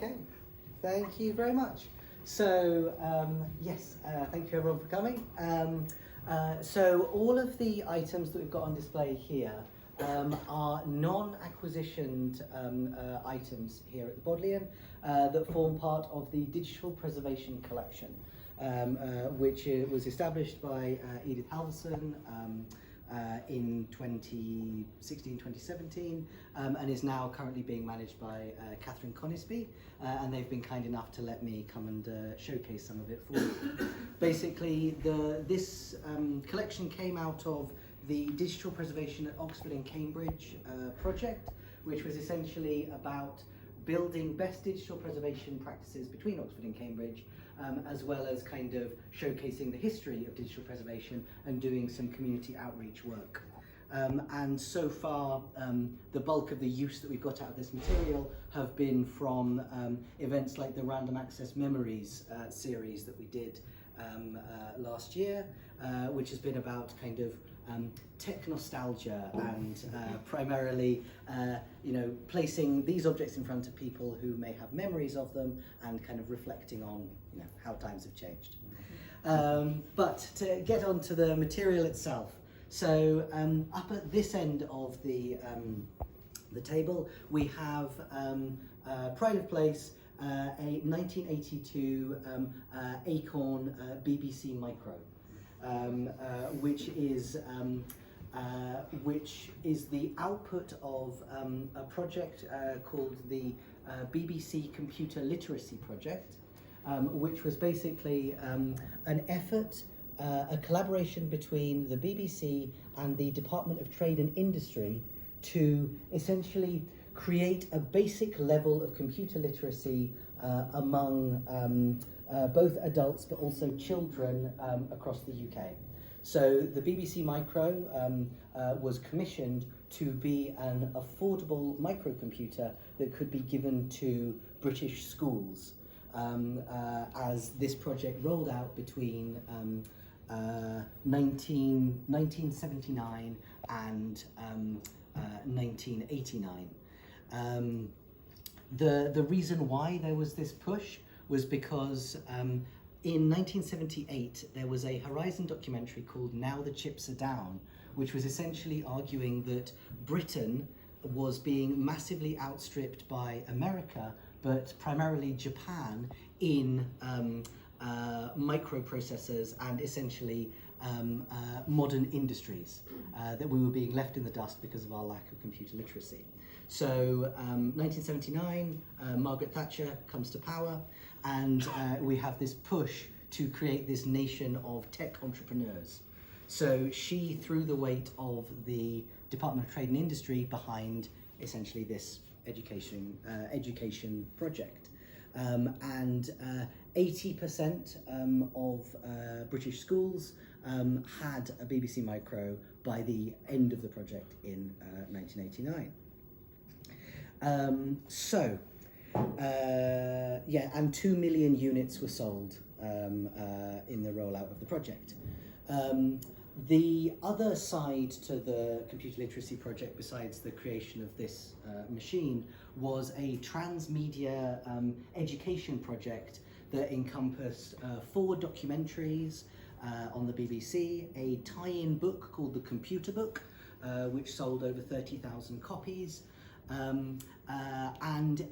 Okay, thank you very much. So, yes, thank you everyone for coming. So all of the items that we've got on display here are non-acquisitioned items here at the Bodleian that form part of the Digital Preservation Collection, which was established by Edith Halverson in 2016-2017 and is now currently being managed by Catherine Conisby, and they've been kind enough to let me come and showcase some of it for you. Basically, this collection came out of the Digital Preservation at Oxford and Cambridge project, which was essentially about building best digital preservation practices between Oxford and Cambridge, as well as kind of showcasing the history of digital preservation and doing some community outreach work. And so far, the bulk of the use that we've got out of this material have been from events like the Random Access Memories series that we did last year, which has been about kind of tech nostalgia and primarily, placing these objects in front of people who may have memories of them and kind of reflecting on, how times have changed. But to get on to the material itself, so up at this end of the table, we have Pride of Place, a 1982 Acorn BBC Micro, which is the output of a project called the BBC Computer Literacy Project, which was basically an effort, a collaboration between the BBC and the Department of Trade and Industry to essentially create a basic level of computer literacy among both adults but also children across the UK. So the BBC Micro was commissioned to be an affordable microcomputer that could be given to British schools as this project rolled out between 1979 and 1989. The reason why there was this push was because in 1978 there was a Horizon documentary called Now the Chips Are Down, which was essentially arguing that Britain was being massively outstripped by America, but primarily Japan, in microprocessors and essentially modern industries, that we were being left in the dust because of our lack of computer literacy. So 1979, Margaret Thatcher comes to power, and we have this push to create this nation of tech entrepreneurs. So she threw the weight of the Department of Trade and Industry behind essentially this education project. And 80% of British schools had a BBC Micro by the end of the project in 1989. And 2 million units were sold in the rollout of the project. The other side to the computer literacy project, besides the creation of this machine, was a transmedia education project that encompassed 4 documentaries on the BBC, a tie-in book called The Computer Book, which sold over 30,000 copies, and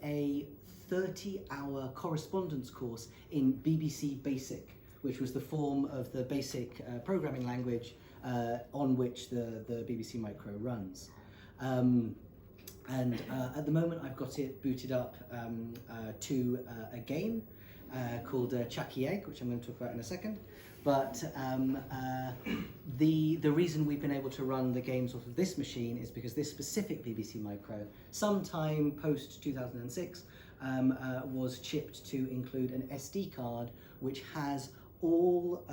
a 30-hour correspondence course in BBC Basic, which was the form of the basic programming language on which the BBC Micro runs. At the moment I've got it booted up to a game called Chuckie, which I'm going to talk about in a second. But the reason we've been able to run the games off of this machine is because this specific BBC Micro, sometime post 2006, was chipped to include an SD card which has all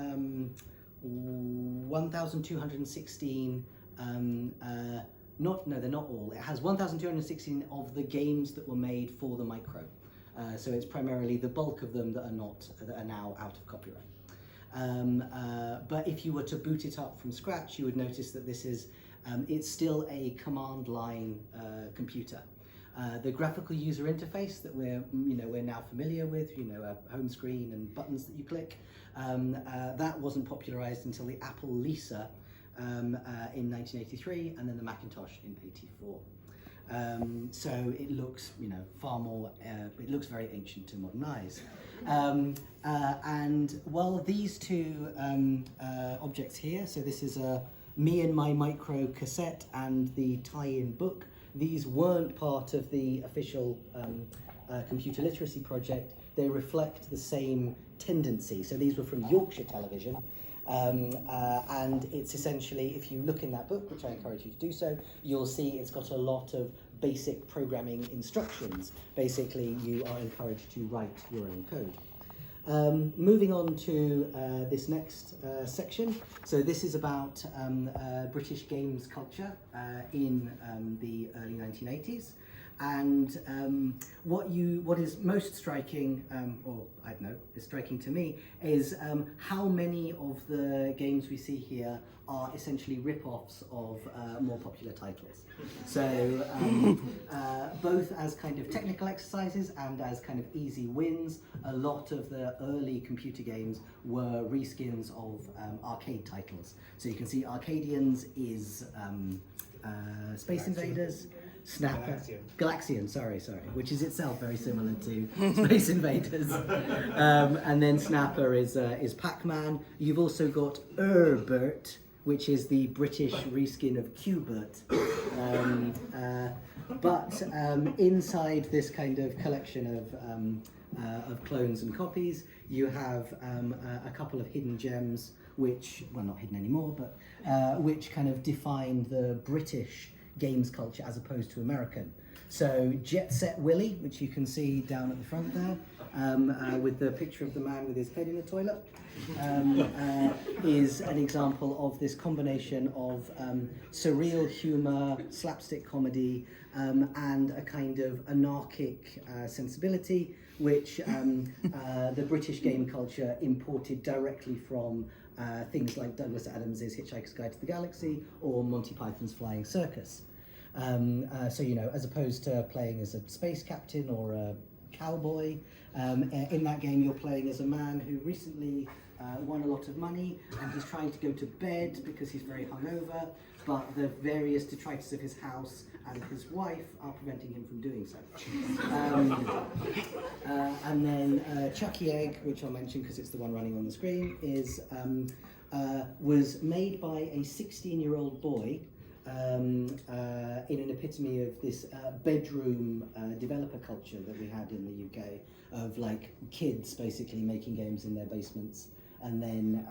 1,216 they're not all. It has 1,216 of the games that were made for the Micro. So it's primarily the bulk of them that are now out of copyright. But if you were to boot it up from scratch, you would notice that this is it's still a command line computer. The graphical user interface that we're now familiar with, a home screen and buttons that you click, that wasn't popularized until the Apple Lisa in 1983, and then the Macintosh in '84. So it looks, far more. It looks very ancient to modern eyes. And while these two objects here, so this is me and my micro cassette and the tie-in book. These weren't part of the official computer literacy project. They reflect the same tendency. So these were from Yorkshire Television. And it's essentially, if you look in that book, which I encourage you to do so, you'll see it's got a lot of basic programming instructions. Basically, you are encouraged to write your own code. Moving on to this next section. So this is about British games culture in the early 1980s. And what is most striking, or I don't know, is striking to me, is how many of the games we see here are essentially rip-offs of more popular titles. So both as kind of technical exercises and as kind of easy wins, a lot of the early computer games were reskins of arcade titles. So you can see Arcadians is Space Invaders, Snapper, Galaxian, sorry, which is itself very similar to Space Invaders. And then Snapper is Pac-Man. You've also got Bert, which is the British reskin of Q-Bert. But inside this kind of collection of clones and copies, you have a couple of hidden gems, which, well, not hidden anymore, but which kind of define the British games culture as opposed to American. So Jet Set Willy, which you can see down at the front there, with the picture of the man with his head in the toilet, is an example of this combination of surreal humour, slapstick comedy, and a kind of anarchic sensibility, which the British game culture imported directly from things like Douglas Adams's Hitchhiker's Guide to the Galaxy or Monty Python's Flying Circus. So, as opposed to playing as a space captain or a cowboy, in that game you're playing as a man who recently won a lot of money and he's trying to go to bed because he's very hungover, but the various detritus of his house and his wife are preventing him from doing so. And then Chuckie Egg, which I'll mention because it's the one running on the screen, was made by a 16-year-old boy in an epitome of this bedroom developer culture that we had in the UK, of like kids basically making games in their basements and then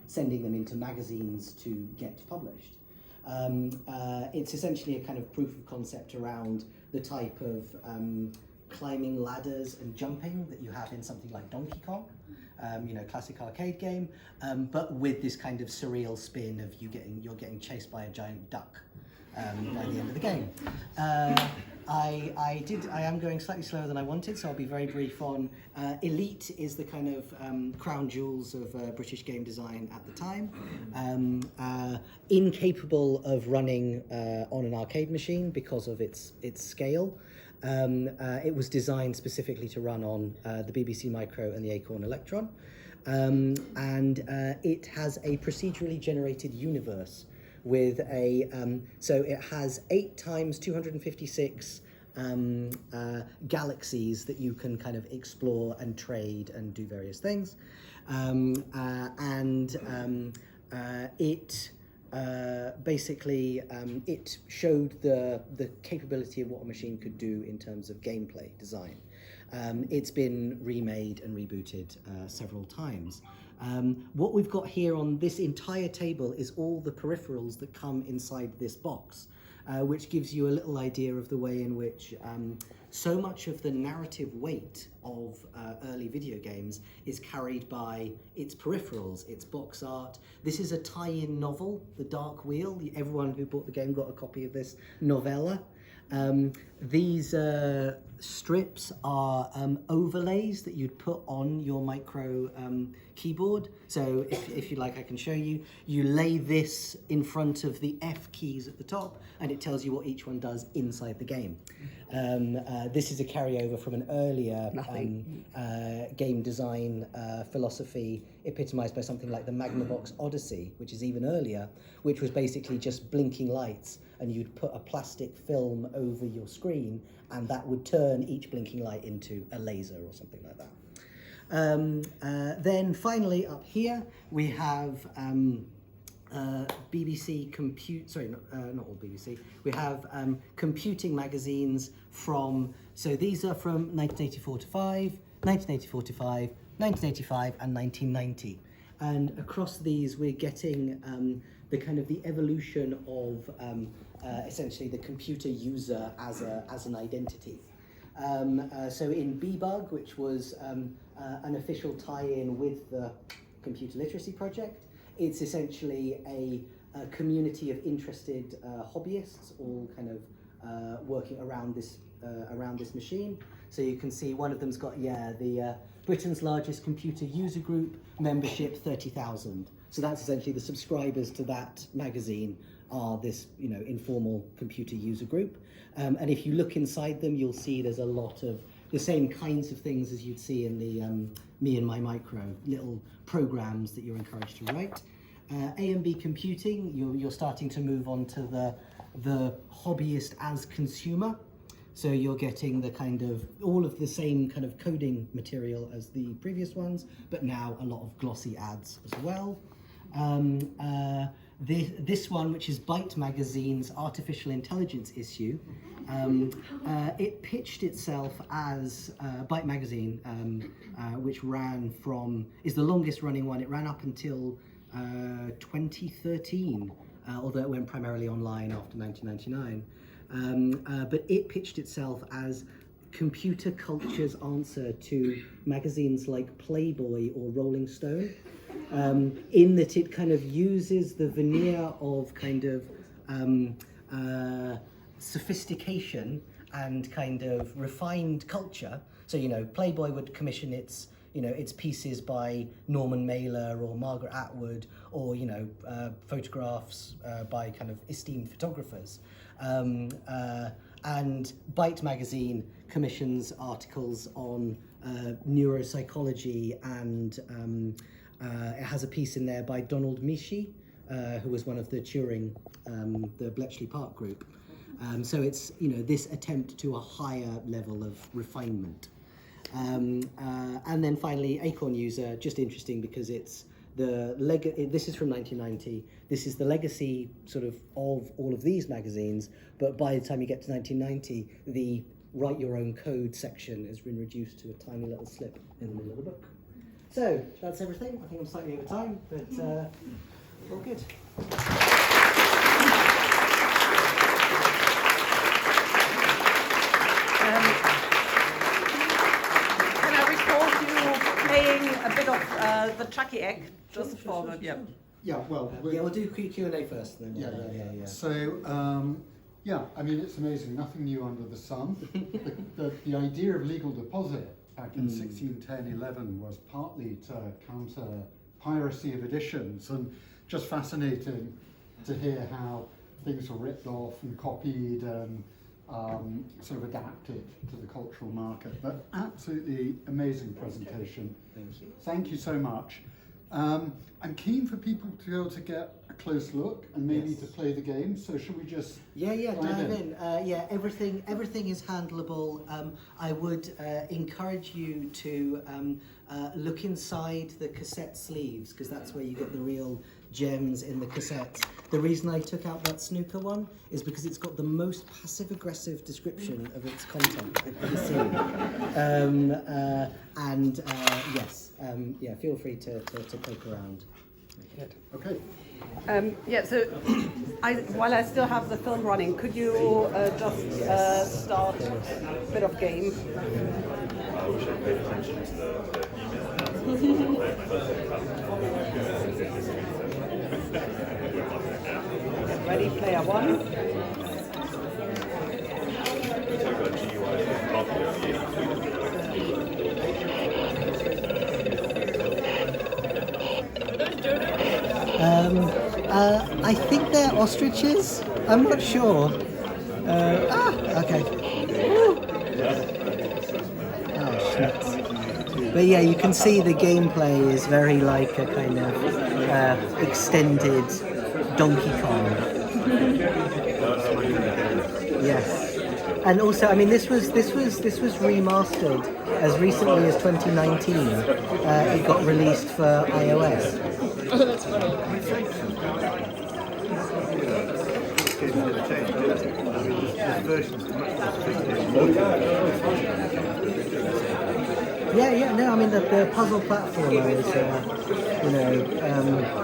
sending them into magazines to get published. It's essentially a kind of proof of concept around the type of climbing ladders and jumping that you have in something like Donkey Kong, classic arcade game, but with this kind of surreal spin of you're getting chased by a giant duck by the end of the game. I am going slightly slower than I wanted, so I'll be very brief on Elite is the kind of crown jewels of British game design at the time. Incapable of running on an arcade machine because of its scale. It was designed specifically to run on the BBC Micro and the Acorn Electron. And it has a procedurally generated universe with so it has 8 times 256 galaxies that you can kind of explore and trade and do various things. It basically it showed the capability of what a machine could do in terms of gameplay design. It's been remade and rebooted several times. What we've got here on this entire table is all the peripherals that come inside this box, which gives you a little idea of the way in which so much of the narrative weight of early video games is carried by its peripherals, its box art. This is a tie-in novel, The Dark Wheel. Everyone who bought the game got a copy of this novella. These strips are overlays that you'd put on your micro keyboard. So if you like, I can show you. You lay this in front of the F keys at the top, and it tells you what each one does inside the game. This is a carryover from an earlier game design philosophy epitomized by something like the Magnavox Odyssey, which is even earlier, which was basically just blinking lights, and you'd put a plastic film over your screen, and that would turn each blinking light into a laser or something like that. Then finally up here we have BBC compute. Sorry, not all BBC. We have computing magazines from. So these are from 1984 to 5, 1984 to 5, 1985, and 1990. And across these, we're getting the kind of the evolution of essentially the computer user as an identity. So in Bebug, which was an official tie-in with the Computer Literacy Project, it's essentially a community of interested hobbyists, all kind of working around this machine. So you can see one of them's got the Britain's largest computer user group, membership 30,000. So that's essentially the subscribers to that magazine are this informal computer user group. And if you look inside them, you'll see there's a lot of the same kinds of things as you'd see in the Me and My Micro, little programs that you're encouraged to write. A&B computing, you're starting to move on to the hobbyist as consumer. So you're getting the kind of all of the same kind of coding material as the previous ones, but now a lot of glossy ads as well. This one, which is Byte Magazine's artificial intelligence issue, it pitched itself as Byte Magazine, which is the longest running one. It ran up until 2013, although it went primarily online after 1999. But it pitched itself as computer culture's answer to magazines like Playboy or Rolling Stone, in that it kind of uses the veneer of kind of sophistication and kind of refined culture. So, Playboy would commission its pieces by Norman Mailer or Margaret Atwood, or, photographs by kind of esteemed photographers. And Byte Magazine commissions articles on neuropsychology, and it has a piece in there by Donald Michie, who was one of the Turing, the Bletchley Park group. So it's, this attempt to a higher level of refinement. And then finally, Acorn User, just interesting because it's this is from 1990. This is the legacy sort of all of these magazines, but by the time you get to 1990, the write your own code section has been reduced to a tiny little slip in the middle of the book. So that's everything. I think I'm slightly over time, but all good. Can I record you playing a bit of the Chuckie egg just forward? Yeah. Yeah. Well. We'll do Q&A first. Then. Yeah. So, I mean, it's amazing. Nothing new under the sun. the idea of legal deposit back in 1610-11 was partly to counter piracy of editions, and just fascinating to hear how things were ripped off and copied and sort of adapted to the cultural market. But absolutely amazing presentation. Thank you. Thank you so much. I'm keen for people to be able to get a close look and maybe to play the game. So should we just dive in? Everything is handleable. I would encourage you to look inside the cassette sleeves, because that's where you get the real gems in the cassettes. The reason I took out that snooker one is because it's got the most passive-aggressive description of its content I've ever seen. Feel free to poke around. Good. Okay. So while I still have the film running, could you just start a bit of game? Get ready, player one. I think they're ostriches. I'm not sure. Okay. Woo. Oh, shit. But yeah, you can see the gameplay is very like a kind of extended Donkey Kong. Yes. And also, I mean, this was remastered as recently as 2019. It got released for iOS. Oh, that's funny. Yeah, no, I mean the puzzle platformer is,